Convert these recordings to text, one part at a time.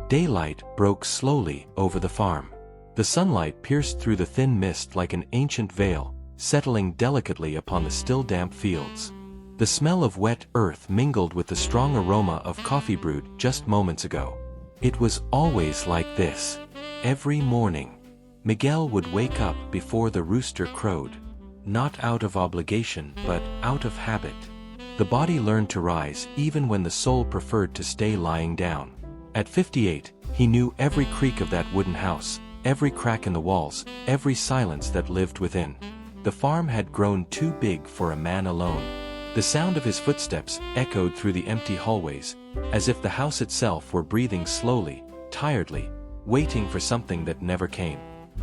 Daylight broke slowly over the farm. The sunlight pierced through the thin mist like an ancient veil, settling delicately upon the still damp fields. The smell of wet earth mingled with the strong aroma of coffee brewed just moments ago. It was always like this. Every morning, Miguel would wake up before the rooster crowed. Not out of obligation, but out of habit. The body learned to rise even when the soul preferred to stay lying down. At 58, he knew every creak of that wooden house, every crack in the walls, every silence that lived within. The farm had grown too big for a man alone. The sound of his footsteps echoed through the empty hallways, as if the house itself were breathing slowly, tiredly, waiting for something that never came.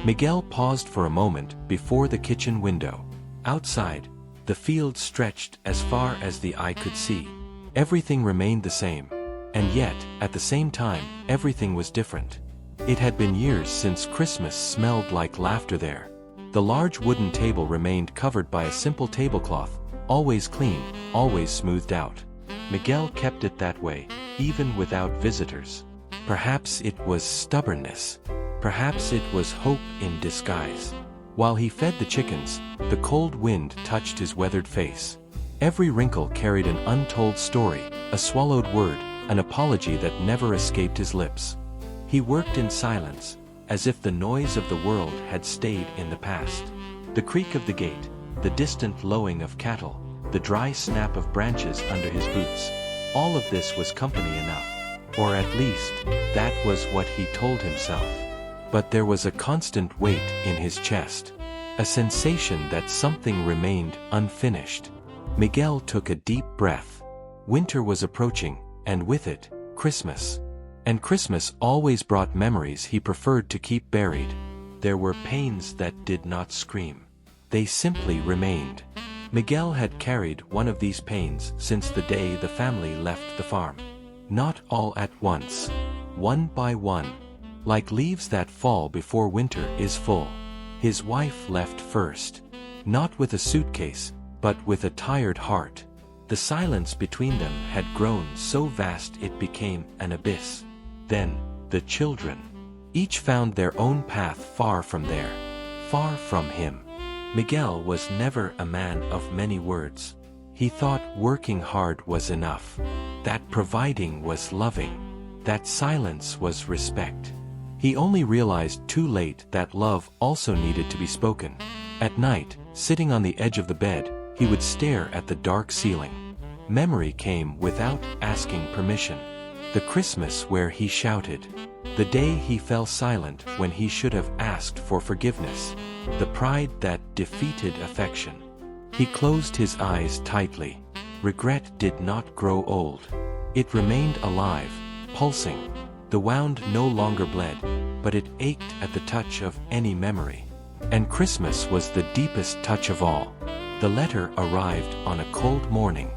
Miguel paused for a moment before the kitchen window. Outside, the field stretched as far as the eye could see. Everything remained the same. And yet, at the same time, everything was different. It had been years since Christmas smelled like laughter there. The large wooden table remained covered by a simple tablecloth, always clean, always smoothed out. Miguel kept it that way, even without visitors. Perhaps it was stubbornness. Perhaps it was hope in disguise. While he fed the chickens, the cold wind touched his weathered face. Every wrinkle carried an untold story, a swallowed word, an apology that never escaped his lips. He worked in silence, as if the noise of the world had stayed in the past. The creak of the gate, the distant lowing of cattle, the dry snap of branches under his boots, all of this was company enough. Or at least, that was what he told himself. But there was a constant weight in his chest, a sensation that something remained unfinished. Miguel took a deep breath. Winter was approaching, and with it, Christmas. And Christmas always brought memories he preferred to keep buried. There were pains that did not scream. They simply remained. Miguel had carried one of these pains since the day the family left the farm. Not all at once. One by one. Like leaves that fall before winter is full. His wife left first. Not with a suitcase, but with a tired heart. The silence between them had grown so vast it became an abyss. Then, the children. Each found their own path far from there. Far from him. Miguel was never a man of many words. He thought working hard was enough. That providing was loving. That silence was respect. He only realized too late that love also needed to be spoken. At night, sitting on the edge of the bed, he would stare at the dark ceiling. Memory came without asking permission. The Christmas where he shouted. The day he fell silent when he should have asked for forgiveness. The pride that defeated affection. He closed his eyes tightly. Regret did not grow old. It remained alive, pulsing. The wound no longer bled, but it ached at the touch of any memory. And Christmas was the deepest touch of all. The letter arrived on a cold morning.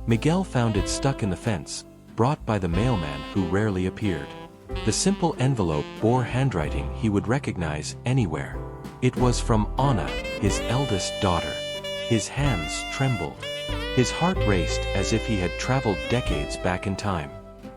Miguel found it stuck in the fence, brought by the mailman who rarely appeared. The simple envelope bore handwriting he would recognize anywhere. It was from Anna, his eldest daughter. His hands trembled. His heart raced as if he had traveled decades back in time.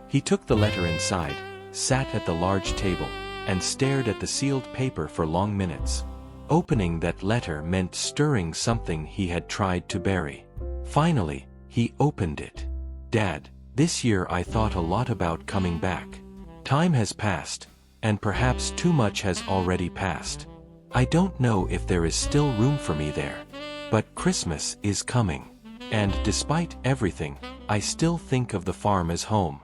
He took the letter inside, sat at the large table, and stared at the sealed paper for long minutes. Opening that letter meant stirring something he had tried to bury. Finally, he opened it. Dad, this year I thought a lot about coming back. Time has passed, and perhaps too much has already passed. I don't know if there is still room for me there. But Christmas is coming. And despite everything, I still think of the farm as home.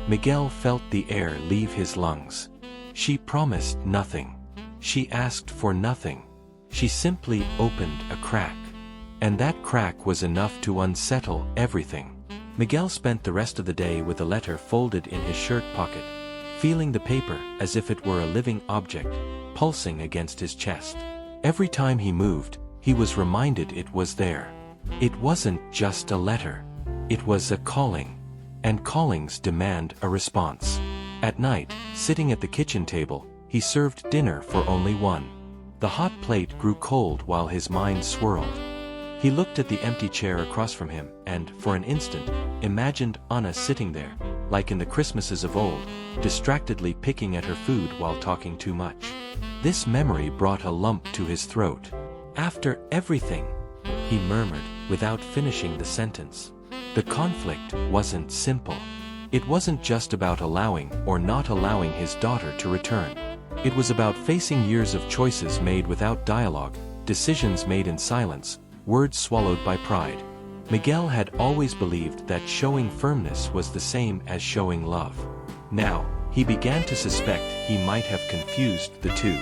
Miguel felt the air leave his lungs. She promised nothing. She asked for nothing. She simply opened a crack. And that crack was enough to unsettle everything. Miguel spent the rest of the day with the letter folded in his shirt pocket, feeling the paper as if it were a living object, pulsing against his chest. Every time he moved, he was reminded it was there. It wasn't just a letter. It was a calling. And callings demand a response. At night, sitting at the kitchen table, he served dinner for only one. The hot plate grew cold while his mind swirled. He looked at the empty chair across from him and, for an instant, imagined Anna sitting there, like in the Christmases of old, distractedly picking at her food while talking too much. This memory brought a lump to his throat. "After everything," he murmured, without finishing the sentence. The conflict wasn't simple. It wasn't just about allowing or not allowing his daughter to return. It was about facing years of choices made without dialogue, decisions made in silence, words swallowed by pride. Miguel had always believed that showing firmness was the same as showing love. Now, he began to suspect he might have confused the two.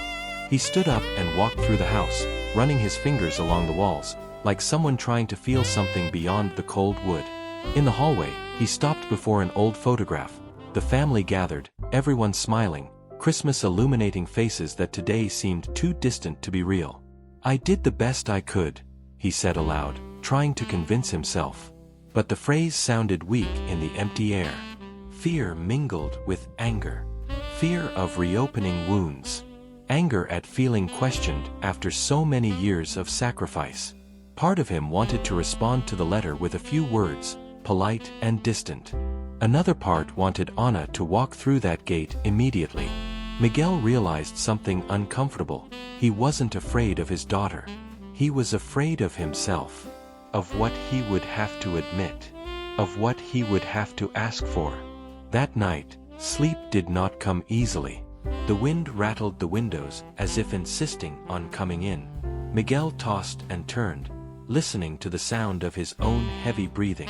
He stood up and walked through the house, running his fingers along the walls, like someone trying to feel something beyond the cold wood. In the hallway, he stopped before an old photograph. The family gathered, everyone smiling, Christmas illuminating faces that today seemed too distant to be real. "I did the best I could," he said aloud, trying to convince himself. But the phrase sounded weak in the empty air. Fear mingled with anger. Fear of reopening wounds. Anger at feeling questioned after so many years of sacrifice. Part of him wanted to respond to the letter with a few words, polite and distant. Another part wanted Anna to walk through that gate immediately. Miguel realized something uncomfortable. He wasn't afraid of his daughter. He was afraid of himself. Of what he would have to admit. Of what he would have to ask for. That night, sleep did not come easily. The wind rattled the windows as if insisting on coming in. Miguel tossed and turned, listening to the sound of his own heavy breathing.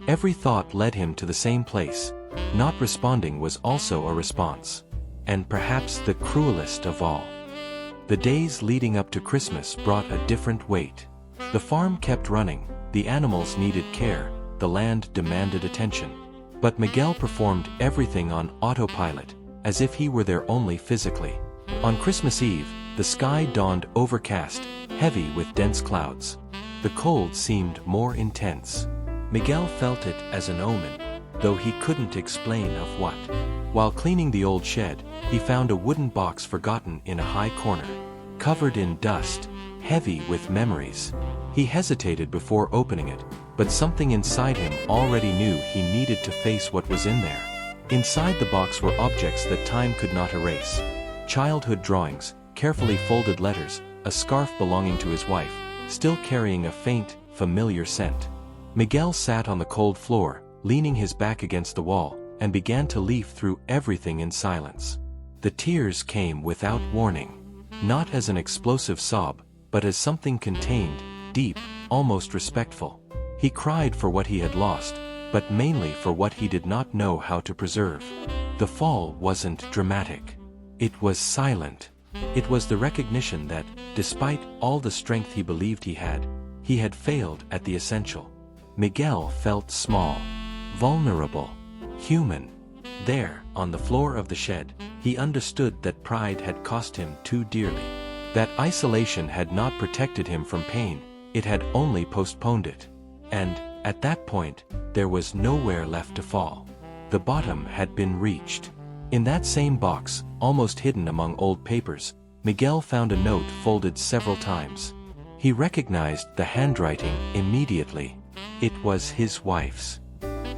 Every thought led him to the same place. Not responding was also a response. And perhaps the cruelest of all. The days leading up to Christmas brought a different weight. The farm kept running, the animals needed care, the land demanded attention. But Miguel performed everything on autopilot, as if he were there only physically. On Christmas Eve, the sky dawned overcast, heavy with dense clouds. The cold seemed more intense. Miguel felt it as an omen, though he couldn't explain of what. While cleaning the old shed, he found a wooden box forgotten in a high corner. Covered in dust, heavy with memories. He hesitated before opening it, but something inside him already knew he needed to face what was in there. Inside the box were objects that time could not erase. Childhood drawings, carefully folded letters, a scarf belonging to his wife, still carrying a faint, familiar scent. Miguel sat on the cold floor, leaning his back against the wall, and began to leaf through everything in silence. The tears came without warning. Not as an explosive sob, but as something contained, deep, almost respectful. He cried for what he had lost, but mainly for what he did not know how to preserve. The fall wasn't dramatic. It was silent. It was the recognition that, despite all the strength he believed he had failed at the essential. Miguel felt small, vulnerable, human. There, on the floor of the shed, he understood that pride had cost him too dearly. That isolation had not protected him from pain, it had only postponed it. And, at that point, there was nowhere left to fall. The bottom had been reached. In that same box, almost hidden among old papers, Miguel found a note folded several times. He recognized the handwriting immediately. It was his wife's.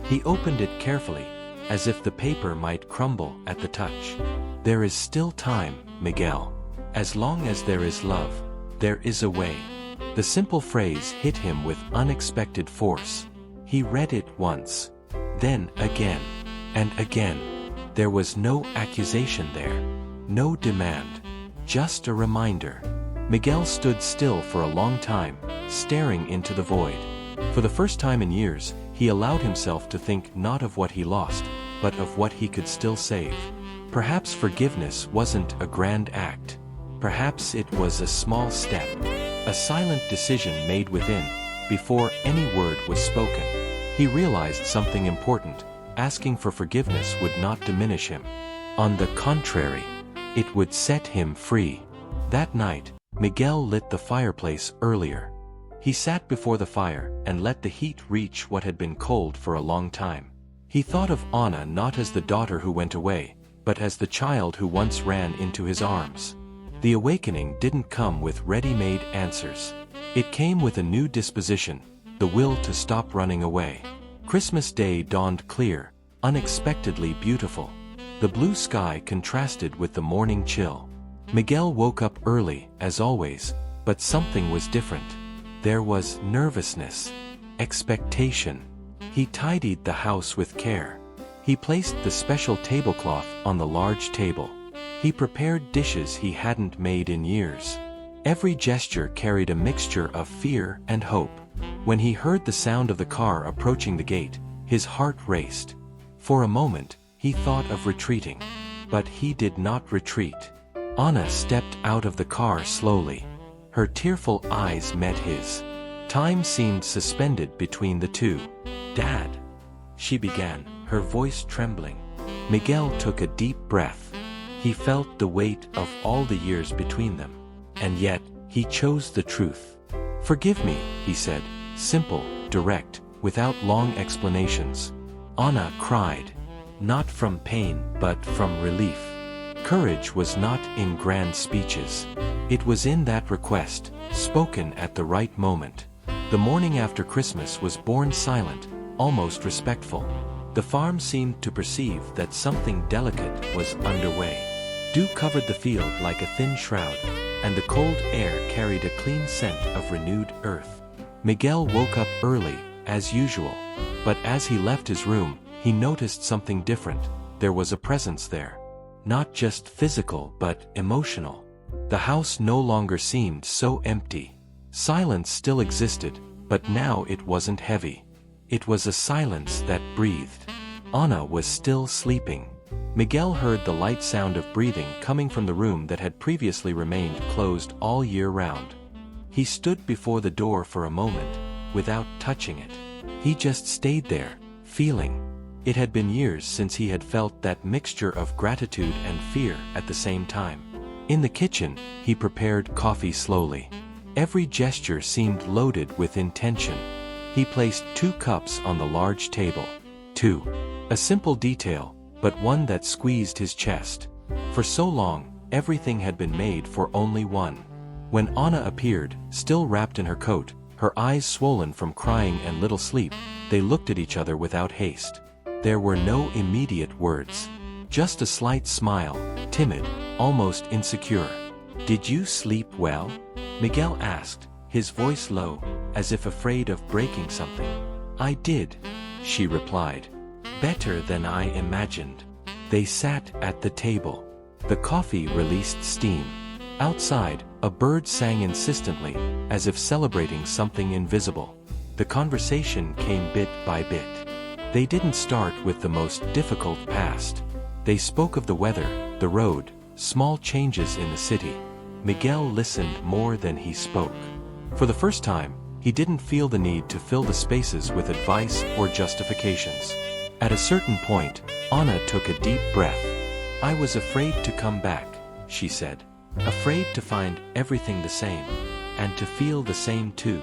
He opened it carefully, as if the paper might crumble at the touch. "There is still time, Miguel. As long as there is love, there is a way." The simple phrase hit him with unexpected force. He read it once, then again, and again. There was no accusation there, no demand, just a reminder. Miguel stood still for a long time, staring into the void. For the first time in years, he allowed himself to think not of what he lost, but of what he could still save. Perhaps forgiveness wasn't a grand act. Perhaps it was a small step. A silent decision made within, before any word was spoken. He realized something important. Asking for forgiveness would not diminish him. On the contrary, it would set him free. That night, Miguel lit the fireplace earlier. He sat before the fire and let the heat reach what had been cold for a long time. He thought of Anna not as the daughter who went away, but as the child who once ran into his arms. The awakening didn't come with ready-made answers. It came with a new disposition, the will to stop running away. Christmas Day dawned clear, unexpectedly beautiful. The blue sky contrasted with the morning chill. Miguel woke up early, as always, but something was different. There was nervousness, expectation. He tidied the house with care. He placed the special tablecloth on the large table. He prepared dishes he hadn't made in years. Every gesture carried a mixture of fear and hope. When he heard the sound of the car approaching the gate, his heart raced. For a moment, he thought of retreating. But he did not retreat. Anna stepped out of the car slowly. Her tearful eyes met his. Time seemed suspended between the two. "Dad," she began, her voice trembling. Miguel took a deep breath. He felt the weight of all the years between them. And yet, he chose the truth. "Forgive me," he said, simple, direct, without long explanations. Anna cried. Not from pain, but from relief. Courage was not in grand speeches. It was in that request, spoken at the right moment. The morning after Christmas was born silent, almost respectful. The farm seemed to perceive that something delicate was underway. Dew covered the field like a thin shroud, and the cold air carried a clean scent of renewed earth. Miguel woke up early, as usual, but as he left his room, he noticed something different. There was a presence there. Not just physical but emotional. The house no longer seemed so empty. Silence still existed, but now it wasn't heavy. It was a silence that breathed. Anna was still sleeping. Miguel heard the light sound of breathing coming from the room that had previously remained closed all year round. He stood before the door for a moment, without touching it. He just stayed there, feeling. It had been years since he had felt that mixture of gratitude and fear at the same time. In the kitchen, he prepared coffee slowly. Every gesture seemed loaded with intention. He placed 2 cups on the large table. 2. A simple detail, but one that squeezed his chest. For so long, everything had been made for only one. When Anna appeared, still wrapped in her coat, her eyes swollen from crying and little sleep, they looked at each other without haste. There were no immediate words. Just a slight smile, timid, almost insecure. "Did you sleep well?" Miguel asked, his voice low, as if afraid of breaking something. "I did," she replied. "Better than I imagined." They sat at the table. The coffee released steam. Outside, a bird sang insistently, as if celebrating something invisible. The conversation came bit by bit. They didn't start with the most difficult past. They spoke of the weather, the road, small changes in the city. Miguel listened more than he spoke. For the first time, he didn't feel the need to fill the spaces with advice or justifications. At a certain point, Anna took a deep breath. "I was afraid to come back," she said. "Afraid to find everything the same, and to feel the same too."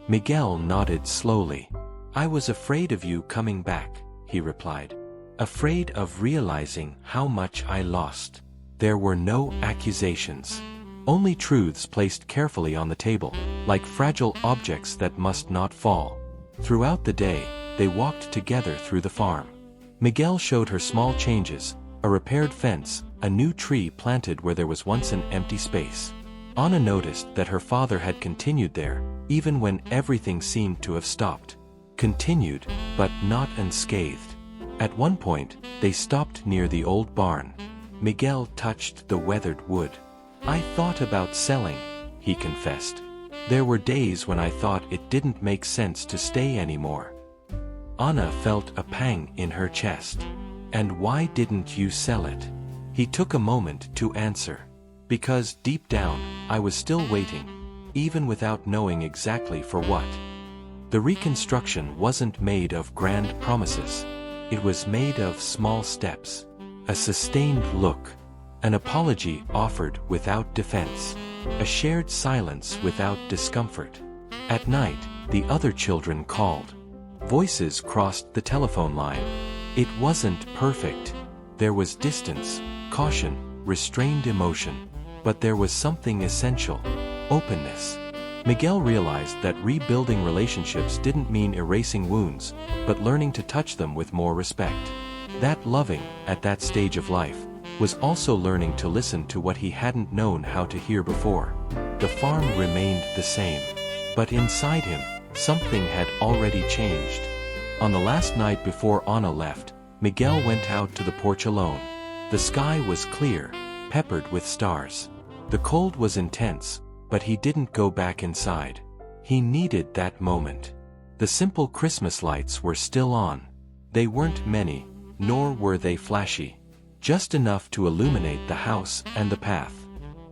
Miguel nodded slowly. "I was afraid of you coming back," he replied. "Afraid of realizing how much I lost." There were no accusations. Only truths placed carefully on the table, like fragile objects that must not fall. Throughout the day, they walked together through the farm. Miguel showed her small changes, a repaired fence, a new tree planted where there was once an empty space. Anna noticed that her father had continued there, even when everything seemed to have stopped. Continued, but not unscathed. At one point, they stopped near the old barn. Miguel touched the weathered wood. "I thought about selling," he confessed. "There were days when I thought it didn't make sense to stay anymore." Anna felt a pang in her chest. "And why didn't you sell it?" He took a moment to answer. "Because deep down, I was still waiting, even without knowing exactly for what." The reconstruction wasn't made of grand promises. It was made of small steps. A sustained look. An apology offered without defense. A shared silence without discomfort. At night, the other children called. Voices crossed the telephone line. It wasn't perfect. There was distance, caution, restrained emotion. But there was something essential. Openness. Miguel realized that rebuilding relationships didn't mean erasing wounds, but learning to touch them with more respect. That loving, at that stage of life, was also learning to listen to what he hadn't known how to hear before. The farm remained the same. But inside him, something had already changed. On the last night before Anna left, Miguel went out to the porch alone. The sky was clear, peppered with stars. The cold was intense, but he didn't go back inside. He needed that moment. The simple Christmas lights were still on. They weren't many, nor were they flashy. Just enough to illuminate the house and the path.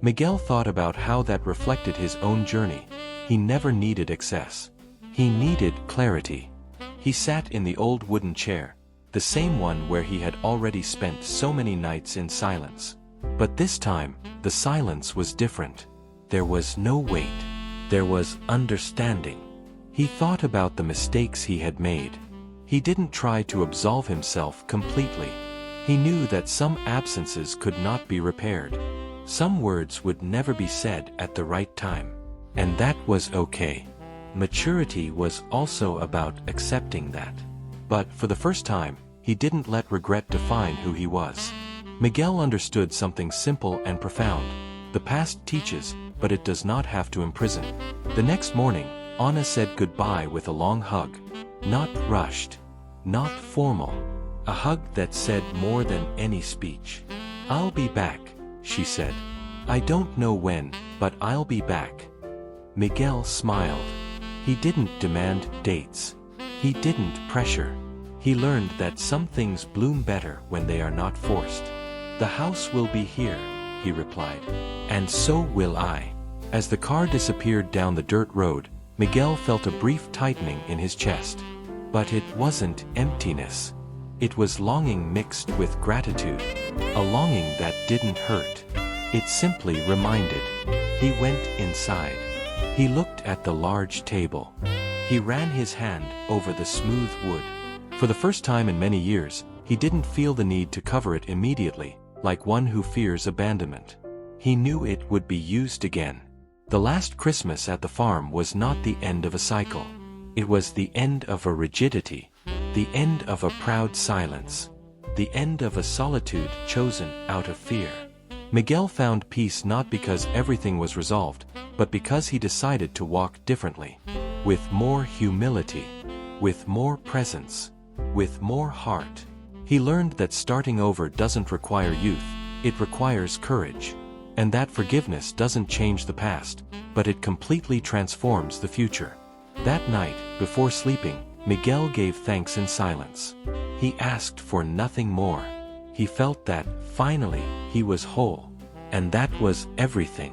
Miguel thought about how that reflected his own journey. He never needed excess. He needed clarity. He sat in the old wooden chair, the same one where he had already spent so many nights in silence. But this time, the silence was different. There was no weight. There was understanding. He thought about the mistakes he had made. He didn't try to absolve himself completely. He knew that some absences could not be repaired. Some words would never be said at the right time. And that was okay. Maturity was also about accepting that. But for the first time, he didn't let regret define who he was. Miguel understood something simple and profound. The past teaches, but it does not have to imprison. The next morning, Anna said goodbye with a long hug. Not rushed. Not formal. A hug that said more than any speech. "I'll be back," she said. "I don't know when, but I'll be back." Miguel smiled. He didn't demand dates. He didn't pressure. He learned that some things bloom better when they are not forced. "The house will be here," he replied. "And so will I." As the car disappeared down the dirt road, Miguel felt a brief tightening in his chest. But it wasn't emptiness. It was longing mixed with gratitude. A longing that didn't hurt. It simply reminded. He went inside. He looked at the large table. He ran his hand over the smooth wood. For the first time in many years, he didn't feel the need to cover it immediately, like one who fears abandonment. He knew it would be used again. The last Christmas at the farm was not the end of a cycle. It was the end of a rigidity. The end of a proud silence. The end of a solitude chosen out of fear. Miguel found peace not because everything was resolved, but because he decided to walk differently. With more humility. With more presence. With more heart. He learned that starting over doesn't require youth, it requires courage. And that forgiveness doesn't change the past, but it completely transforms the future. That night, before sleeping, Miguel gave thanks in silence. He asked for nothing more. He felt that, finally, he was whole. And that was everything.